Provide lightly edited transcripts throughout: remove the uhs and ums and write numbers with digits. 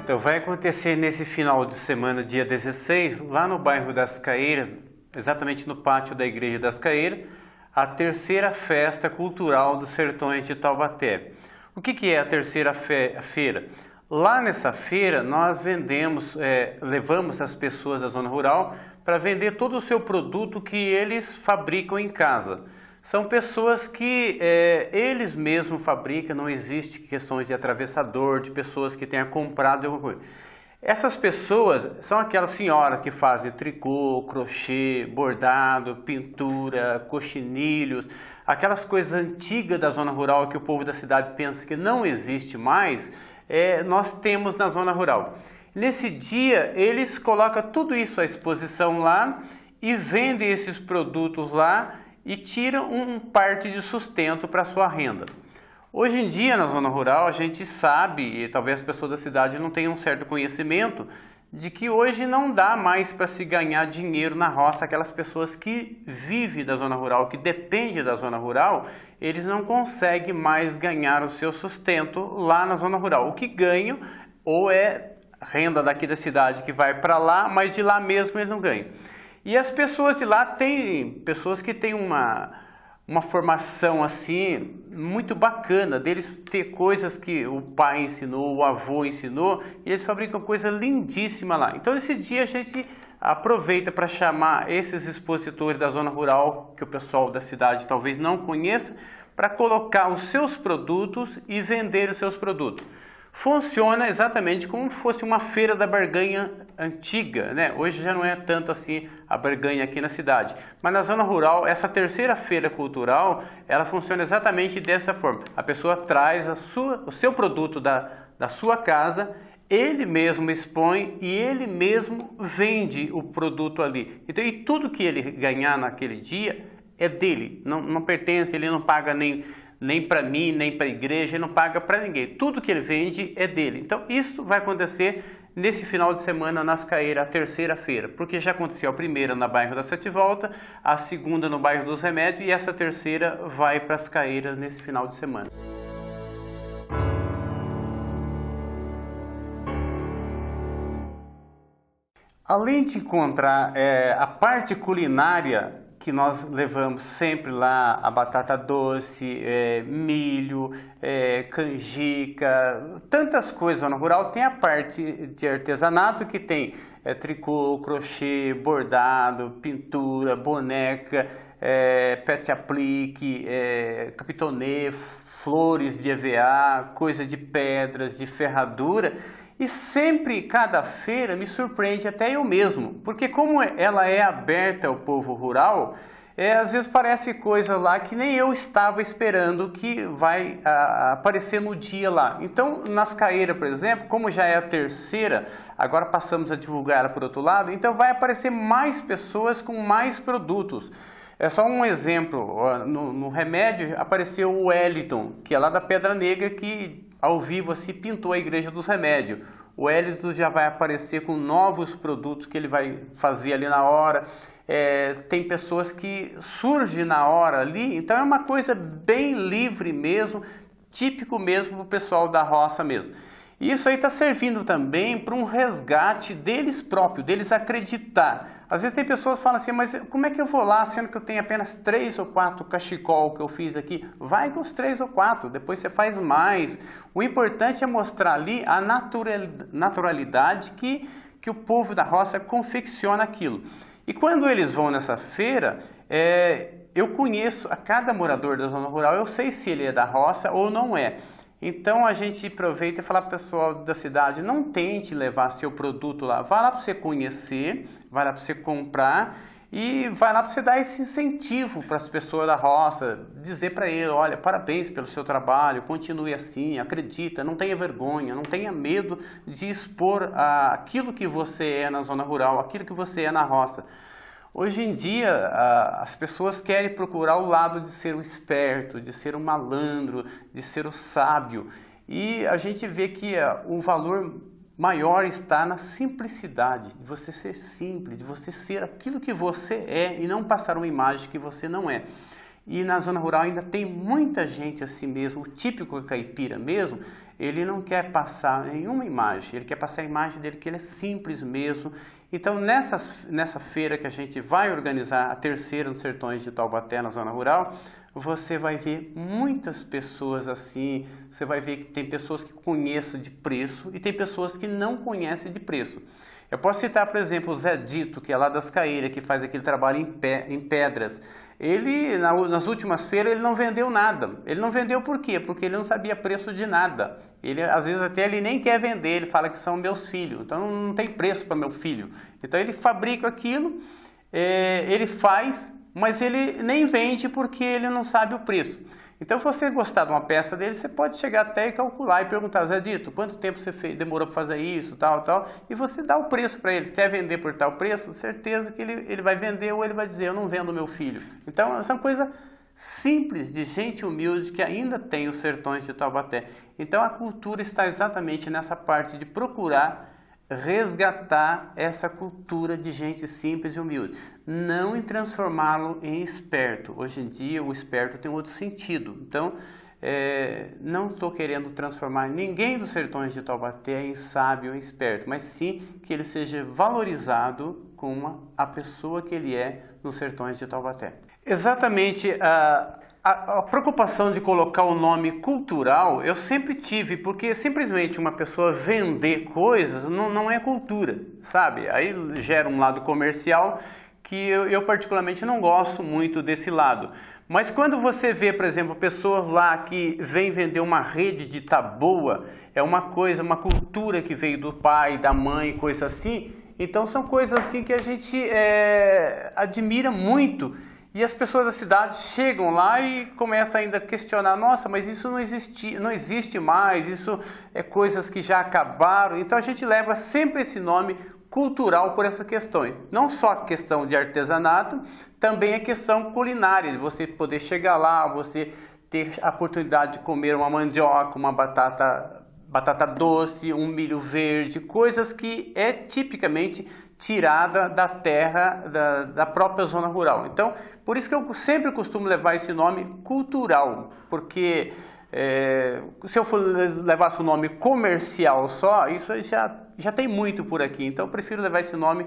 Então vai acontecer nesse final de semana, dia 16, lá no bairro das Caeiras, exatamente no pátio da Igreja das Caeiras, a terceira festa cultural dos Sertões de Taubaté. O que é a terceira feira? Lá nessa feira nós levamos as pessoas da zona rural para vender todo o seu produto que eles fabricam em casa. São pessoas que eles mesmos fabricam, não existe questões de atravessador, de pessoas que tenham comprado alguma coisa. Essas pessoas são aquelas senhoras que fazem tricô, crochê, bordado, pintura, coxinilhos, aquelas coisas antigas da zona rural que o povo da cidade pensa que não existe mais, nós temos na zona rural. Nesse dia eles colocam tudo isso à exposição lá e vendem esses produtos lá e tiram parte de sustento para a sua renda. Hoje em dia na zona rural a gente sabe, e talvez as pessoas da cidade não tenham um certo conhecimento, de que hoje não dá mais para se ganhar dinheiro na roça. Aquelas pessoas que vivem da zona rural, que dependem da zona rural, eles não conseguem mais ganhar o seu sustento lá na zona rural. O que ganham ou é renda daqui da cidade que vai para lá, mas de lá mesmo eles não ganham. E as pessoas de lá têm pessoas que têm uma formação assim muito bacana, deles ter coisas que o pai ensinou, o avô ensinou, e eles fabricam coisa lindíssima lá. Então esse dia a gente aproveita para chamar esses expositores da zona rural, que o pessoal da cidade talvez não conheça, para colocar os seus produtos e vender os seus produtos. Funciona exatamente como se fosse uma feira da barganha antiga, né? Hoje já não é tanto assim a barganha aqui na cidade, mas na zona rural, essa terceira feira cultural, ela funciona exatamente dessa forma. A pessoa traz o seu produto da sua casa, ele mesmo expõe e ele mesmo vende o produto ali. Então, e tudo que ele ganhar naquele dia é dele, não pertence, ele não paga nem para mim, nem para a igreja, ele não paga para ninguém. Tudo que ele vende é dele. Então isso vai acontecer nesse final de semana nas Caeiras, a terceira feira, porque já aconteceu a primeira no bairro da Sete Volta, a segunda no bairro dos Remédios e essa terceira vai para as Caeiras nesse final de semana. Além de encontrar a parte culinária que nós levamos sempre lá, a batata doce, milho, canjica, tantas coisas no rural. Tem a parte de artesanato que tem tricô, crochê, bordado, pintura, boneca, pet aplique, capitonê, flores de EVA, coisa de pedras, de ferradura. E sempre, cada feira, me surpreende até eu mesmo, porque como ela é aberta ao povo rural, às vezes parece coisa lá que nem eu estava esperando que vai aparecer no dia lá. Então, nas Caeiras, por exemplo, como já é a terceira, agora passamos a divulgar ela por outro lado, então vai aparecer mais pessoas com mais produtos. É só um exemplo, no Remédio apareceu o Wellington, que é lá da Pedra Negra, que ao vivo assim pintou a Igreja dos Remédios. O Wellington já vai aparecer com novos produtos que ele vai fazer ali na hora. Tem pessoas que surgem na hora ali, então é uma coisa bem livre mesmo, típico mesmo para o pessoal da roça mesmo. E isso aí está servindo também para um resgate deles próprios, deles acreditar. Às vezes tem pessoas que falam assim, mas como é que eu vou lá, sendo que eu tenho apenas 3 ou 4 cachecol que eu fiz aqui? Vai com os 3 ou 4, depois você faz mais. O importante é mostrar ali a naturalidade que o povo da roça confecciona aquilo. E quando eles vão nessa feira, eu conheço a cada morador da zona rural, eu sei se ele é da roça ou não é. Então a gente aproveita e fala para o pessoal da cidade, não tente levar seu produto lá, vai lá para você conhecer, vai lá para você comprar e vai lá para você dar esse incentivo para as pessoas da roça, dizer para ele, olha, parabéns pelo seu trabalho, continue assim, acredita, não tenha vergonha, não tenha medo de expor aquilo que você é na zona rural, aquilo que você é na roça. Hoje em dia, as pessoas querem procurar o lado de ser o esperto, de ser o malandro, de ser o sábio. E a gente vê que o valor maior está na simplicidade, de você ser simples, de você ser aquilo que você é e não passar uma imagem que você não é. E na zona rural ainda tem muita gente assim mesmo, o típico caipira mesmo, ele não quer passar nenhuma imagem, ele quer passar a imagem dele que ele é simples mesmo. Então nessa feira que a gente vai organizar, a terceira nos Sertões de Taubaté, na zona rural, você vai ver muitas pessoas assim, você vai ver que tem pessoas que conhecem de preço e tem pessoas que não conhecem de preço. Eu posso citar, por exemplo, o Zé Dito, que é lá das Caíras, que faz aquele trabalho em pedras. Ele, nas últimas feiras, ele não vendeu nada. Ele não vendeu por quê? Porque ele não sabia preço de nada. Ele, às vezes, até ele nem quer vender, ele fala que são meus filhos. Então, não tem preço para meu filho. Então, ele fabrica aquilo, ele faz, mas ele nem vende porque ele não sabe o preço. Então, se você gostar de uma peça dele, você pode chegar até e calcular e perguntar, Zé Dito, quanto tempo você demorou para fazer isso, tal, e você dá o preço para ele. Quer vender por tal preço? Certeza que ele vai vender ou ele vai dizer, eu não vendo meu filho. Então, essa é uma coisa simples, de gente humilde que ainda tem os Sertões de Taubaté. Então, a cultura está exatamente nessa parte de procurar resgatar essa cultura de gente simples e humilde, não em transformá-lo em esperto. Hoje em dia o esperto tem outro sentido, então não estou querendo transformar ninguém dos Sertões de Taubaté em sábio ou esperto, mas sim que ele seja valorizado como a pessoa que ele é nos Sertões de Taubaté. Exatamente a preocupação de colocar o nome cultural eu sempre tive, porque simplesmente uma pessoa vender coisas não é cultura, sabe? Aí gera um lado comercial que eu particularmente não gosto muito desse lado. Mas quando você vê, por exemplo, pessoas lá que vêm vender uma rede de taboa, é uma coisa, uma cultura que veio do pai, da mãe, coisa assim, então são coisas assim que a gente admira muito. E as pessoas da cidade chegam lá e começam ainda a questionar, nossa, mas isso não existe mais, isso é coisas que já acabaram. Então a gente leva sempre esse nome cultural por essa questão. Não só a questão de artesanato, também a questão culinária, de você poder chegar lá, você ter a oportunidade de comer uma mandioca, uma batata doce, um milho verde, coisas que é tipicamente tirada da terra da própria zona rural. Então, por isso que eu sempre costumo levar esse nome cultural, porque se eu for levasse o nome comercial só, isso já tem muito por aqui. Então, eu prefiro levar esse nome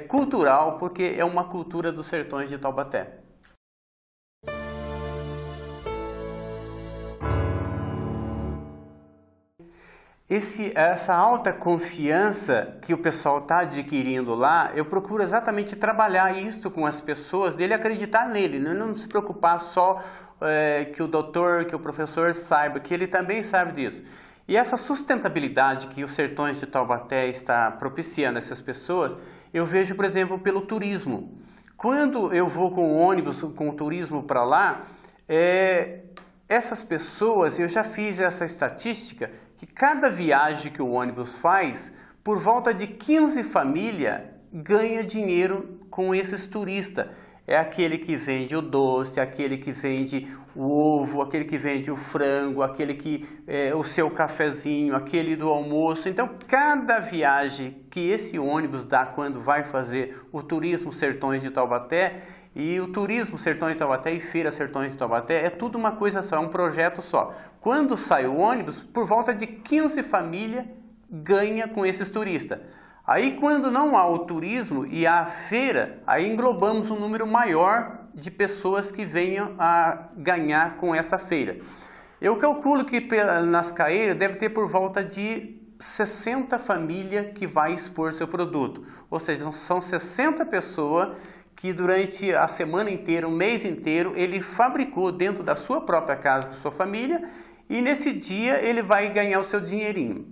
cultural, porque é uma cultura dos Sertões de Taubaté. Essa alta confiança que o pessoal está adquirindo lá, eu procuro exatamente trabalhar isso com as pessoas, dele acreditar nele, não se preocupar só que o doutor, que o professor saiba, que ele também sabe disso. E essa sustentabilidade que os Sertões de Taubaté está propiciando a essas pessoas, eu vejo, por exemplo, pelo turismo. Quando eu vou com o ônibus, com o turismo para lá, essas pessoas, eu já fiz essa estatística, que cada viagem que o ônibus faz, por volta de 15 famílias ganha dinheiro com esses turistas. É aquele que vende o doce, aquele que vende o ovo, aquele que vende o frango, aquele que o seu cafezinho, aquele do almoço. Então, cada viagem que esse ônibus dá quando vai fazer o turismo Sertões de Taubaté, e o turismo Sertões de Taubaté e Feira Sertões de Taubaté é tudo uma coisa só, é um projeto só. Quando sai o ônibus, por volta de 15 famílias ganha com esses turistas. Aí quando não há o turismo e há a feira, aí englobamos um número maior de pessoas que venham a ganhar com essa feira. Eu calculo que nas Caeiras deve ter por volta de 60 famílias que vai expor seu produto. Ou seja, são 60 pessoas que durante a semana inteira, o mês inteiro, ele fabricou dentro da sua própria casa com sua família e nesse dia ele vai ganhar o seu dinheirinho.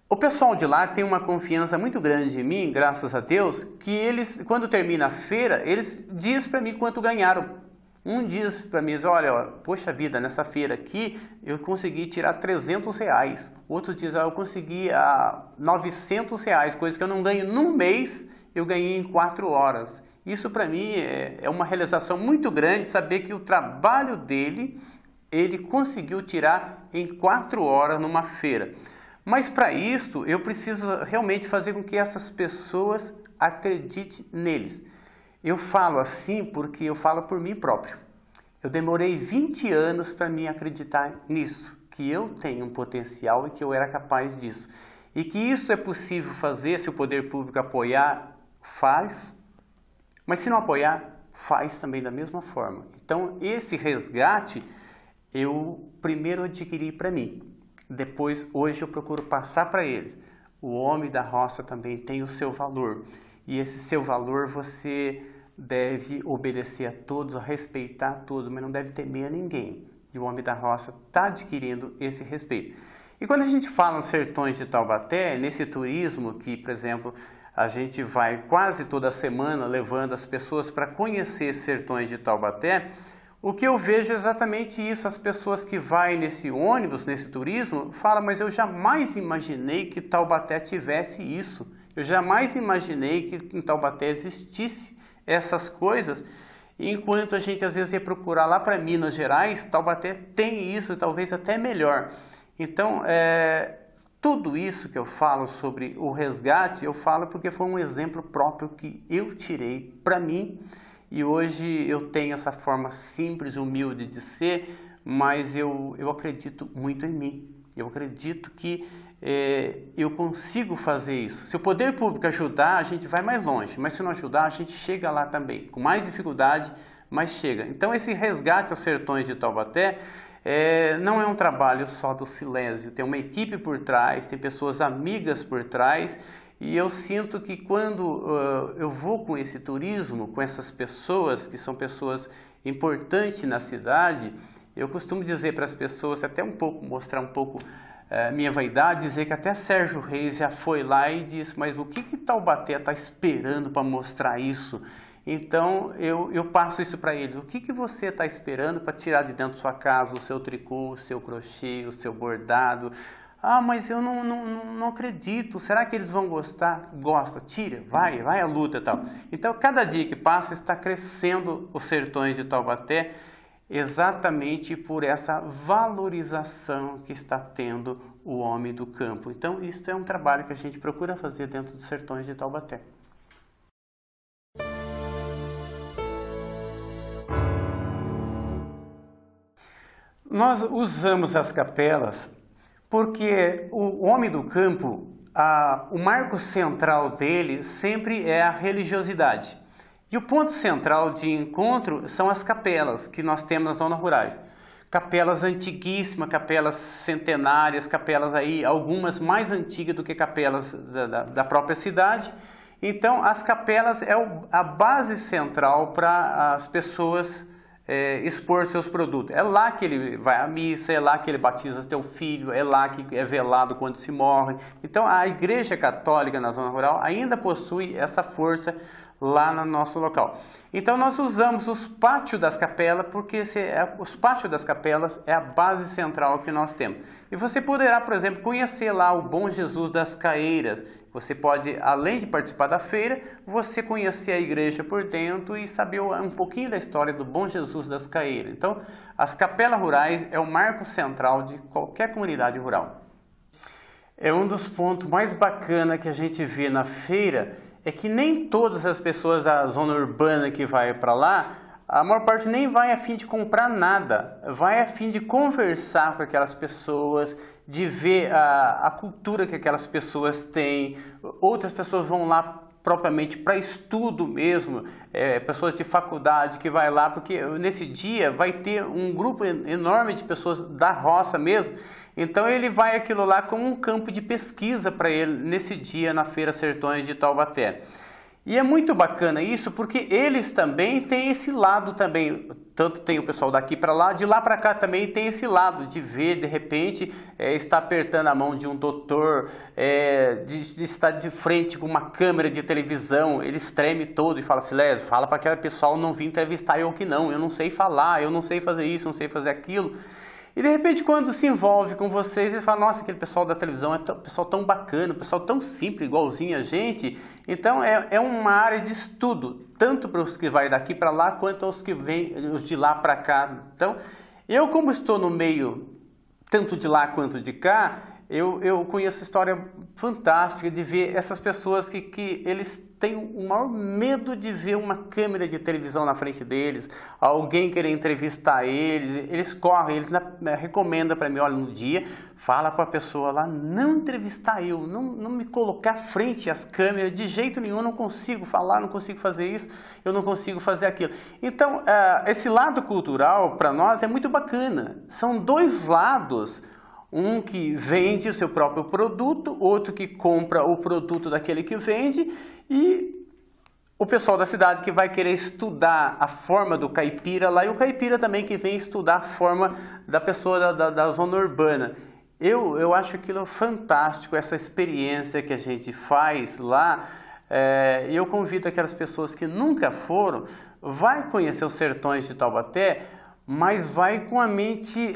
O pessoal de lá tem uma confiança muito grande em mim, graças a Deus, que eles, quando termina a feira, eles dizem para mim quanto ganharam. Um diz para mim, olha, poxa vida, nessa feira aqui eu consegui tirar R$300. Outro diz, eu consegui R$900, coisa que eu não ganho num mês, eu ganhei em 4 horas. Isso para mim é uma realização muito grande, saber que o trabalho dele, ele conseguiu tirar em 4 horas numa feira. Mas para isso, eu preciso realmente fazer com que essas pessoas acreditem neles. Eu falo assim porque eu falo por mim próprio. Eu demorei 20 anos para me acreditar nisso, que eu tenho um potencial e que eu era capaz disso. E que isso é possível fazer se o poder público apoiar, faz, mas se não apoiar, faz também da mesma forma. Então, esse resgate eu primeiro adquiri para mim, depois hoje eu procuro passar para eles. O homem da roça também tem o seu valor, e esse seu valor você deve obedecer a todos, respeitar a todos, mas não deve temer a ninguém. E o homem da roça está adquirindo esse respeito. E quando a gente fala nos sertões de Taubaté, nesse turismo que, por exemplo, a gente vai quase toda semana levando as pessoas para conhecer esses sertões de Taubaté, o que eu vejo é exatamente isso. As pessoas que vão nesse ônibus, nesse turismo, falam, mas eu jamais imaginei que Taubaté tivesse isso. Eu jamais imaginei que em Taubaté existisse essas coisas. E enquanto a gente às vezes ia procurar lá para Minas Gerais, Taubaté tem isso, talvez até melhor. Então, tudo isso que eu falo sobre o resgate, eu falo porque foi um exemplo próprio que eu tirei para mim, e hoje eu tenho essa forma simples e humilde de ser, mas eu acredito muito em mim. Eu acredito que eu consigo fazer isso. Se o poder público ajudar, a gente vai mais longe, mas se não ajudar, a gente chega lá também, com mais dificuldade, mas chega. Então esse resgate aos sertões de Taubaté não é um trabalho só do Silésio, tem uma equipe por trás, tem pessoas amigas por trás, e eu sinto que quando eu vou com esse turismo, com essas pessoas, que são pessoas importantes na cidade, eu costumo dizer para as pessoas, até mostrar um pouco minha vaidade, dizer que até Sérgio Reis já foi lá e disse, mas o que Taubaté está esperando para mostrar isso? Então eu passo isso para eles. O que você está esperando para tirar de dentro da sua casa o seu tricô, o seu crochê, o seu bordado? Ah, mas eu não acredito. Será que eles vão gostar? Gosta, tira, vai à luta e tal. Então cada dia que passa está crescendo os sertões de Taubaté, exatamente por essa valorização que está tendo o homem do campo. Então isso é um trabalho que a gente procura fazer dentro dos sertões de Taubaté. Nós usamos as capelas porque o homem do campo, o marco central dele sempre é a religiosidade. E o ponto central de encontro são as capelas que nós temos nas zonas rurais. Capelas antiguíssimas, capelas centenárias, capelas aí, algumas mais antigas do que capelas da própria cidade. Então as capelas é a base central para as pessoas expor seus produtos. É lá que ele vai à missa, é lá que ele batiza seu filho, é lá que é velado quando se morre. Então a Igreja Católica na zona rural ainda possui essa força lá no nosso local. Então nós usamos os pátios das capelas, porque os pátios das capelas é a base central que nós temos. E você poderá, por exemplo, conhecer lá o Bom Jesus das Caeiras. Você pode, além de participar da feira, você conhecer a igreja por dentro e saber um pouquinho da história do Bom Jesus das Caeiras. Então, as capelas rurais é o marco central de qualquer comunidade rural. É um dos pontos mais bacanas que a gente vê na feira, é que nem todas as pessoas da zona urbana que vai para lá, a maior parte nem vai a fim de comprar nada, vai a fim de conversar com aquelas pessoas, de ver a cultura que aquelas pessoas têm. Outras pessoas vão lá propriamente para estudo mesmo, pessoas de faculdade que vai lá, porque nesse dia vai ter um grupo enorme de pessoas da roça mesmo, então ele vai aquilo lá como um campo de pesquisa para ele nesse dia na Feira Sertões de Taubaté. E é muito bacana isso, porque eles também têm esse lado também, tanto tem o pessoal daqui para lá, de lá para cá também tem esse lado de ver, de repente, estar apertando a mão de um doutor, de estar de frente com uma câmera de televisão, eles tremem todo e falam, Silésio, fala para aquele pessoal não vir entrevistar eu que não, eu não sei falar, eu não sei fazer isso, não sei fazer aquilo. E de repente quando se envolve com vocês, eles falam, nossa, aquele pessoal da televisão é um pessoal tão bacana, um pessoal tão simples, igualzinho a gente. Então é uma área de estudo, tanto para os que vai daqui para lá, quanto aos que vêm os de lá para cá. Então, eu como estou no meio, tanto de lá quanto de cá, eu conheço história fantástica de ver essas pessoas que eles têm o maior medo de ver uma câmera de televisão na frente deles, alguém querer entrevistar eles correm, eles recomendam para mim, olha, no dia, fala para a pessoa lá, não entrevistar eu, não me colocar frente às câmeras, de jeito nenhum, eu não consigo falar, não consigo fazer isso, eu não consigo fazer aquilo. Então, esse lado cultural, para nós, é muito bacana. São dois lados. Um que vende o seu próprio produto, outro que compra o produto daquele que vende e o pessoal da cidade que vai querer estudar a forma do caipira lá e o caipira também que vem estudar a forma da pessoa da zona urbana. Eu acho aquilo fantástico, essa experiência que a gente faz lá. E eu convido aquelas pessoas que nunca foram, vai conhecer os sertões de Taubaté, mas vai com a mente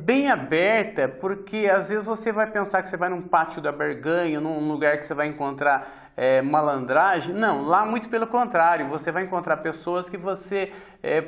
bem aberta, porque às vezes você vai pensar que você vai num pátio da barganha, num lugar que você vai encontrar malandragem. Não, lá muito pelo contrário, você vai encontrar pessoas que você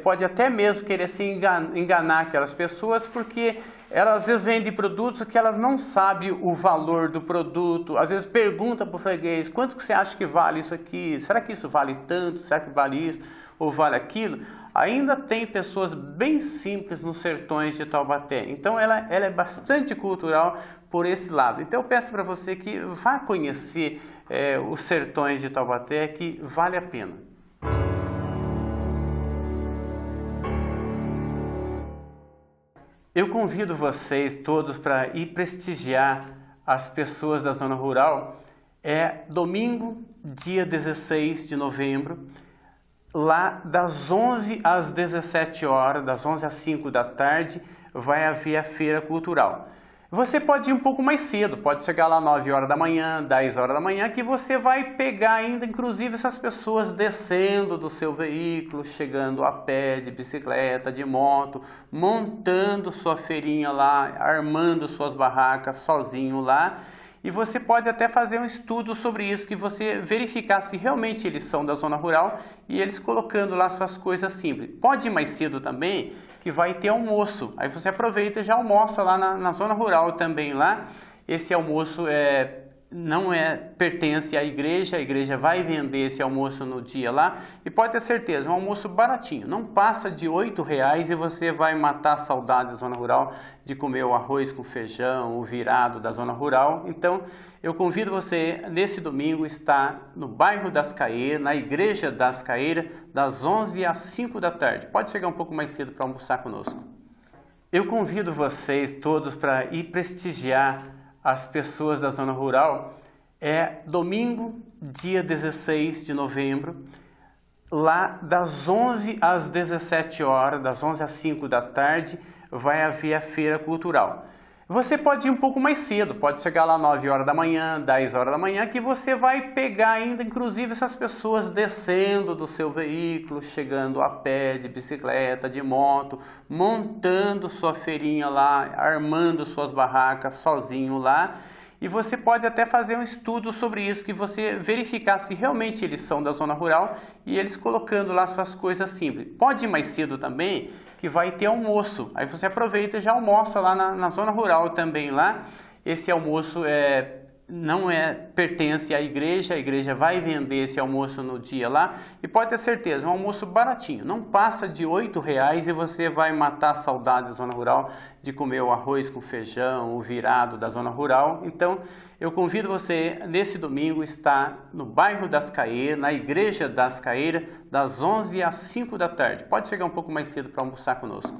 pode até mesmo querer se enganar aquelas pessoas, porque elas às vezes vendem produtos que elas não sabem o valor do produto, às vezes pergunta para o freguês, quanto que você acha que vale isso aqui? Será que isso vale tanto? Será que vale isso ou vale aquilo? Ainda tem pessoas bem simples nos sertões de Taubaté. Então ela é bastante cultural por esse lado. Então eu peço para você que vá conhecer os sertões de Taubaté, que vale a pena. Eu convido vocês todos para ir prestigiar as pessoas da zona rural. É domingo, dia 16 de novembro. Lá das 11 às 17 horas, das 11 às 5 da tarde, vai haver a feira cultural. Você pode ir um pouco mais cedo, pode chegar lá 9 horas da manhã, 10 horas da manhã, que você vai pegar ainda, inclusive, essas pessoas descendo do seu veículo, chegando a pé, de bicicleta, de moto, montando sua feirinha lá, armando suas barracas sozinho lá. E você pode até fazer um estudo sobre isso, que você verificar se realmente eles são da zona rural e eles colocando lá suas coisas simples. Pode ir mais cedo também, que vai ter almoço. Aí você aproveita e já almoça lá na zona rural também lá. Esse almoço não pertence à igreja, a igreja vai vender esse almoço no dia lá. E pode ter certeza, é um almoço baratinho, não passa de R$8 e você vai matar a saudade da zona rural de comer o arroz com feijão, o virado da zona rural. Então eu convido você nesse domingo estar no bairro das Caeiras, na igreja das Caeiras, das 11 às 5 da tarde. Pode chegar um pouco mais cedo para almoçar conosco. Eu convido vocês todos para ir prestigiar as pessoas da zona rural. É domingo, dia 16 de novembro, lá das 11 às 17 horas, das 11 às 5 da tarde, vai haver a feira cultural. Você pode ir um pouco mais cedo, pode chegar lá 9 horas da manhã, 10 horas da manhã, que você vai pegar ainda, inclusive, essas pessoas descendo do seu veículo, chegando a pé, de bicicleta, de moto, montando sua feirinha lá, armando suas barracas sozinho lá. E você pode até fazer um estudo sobre isso, que você verificar se realmente eles são da zona rural e eles colocando lá suas coisas simples. Pode ir mais cedo também, que vai ter almoço. Aí você aproveita e já almoça lá na zona rural também lá. Esse almoço não pertence à igreja, a igreja vai vender esse almoço no dia lá. E pode ter certeza, é um almoço baratinho, não passa de R$8 e você vai matar a saudade da zona rural de comer o arroz com feijão, o virado da zona rural. Então eu convido você nesse domingo estar no bairro das Caeiras, na igreja das Caeiras, das 11 às 5 da tarde. Pode chegar um pouco mais cedo para almoçar conosco.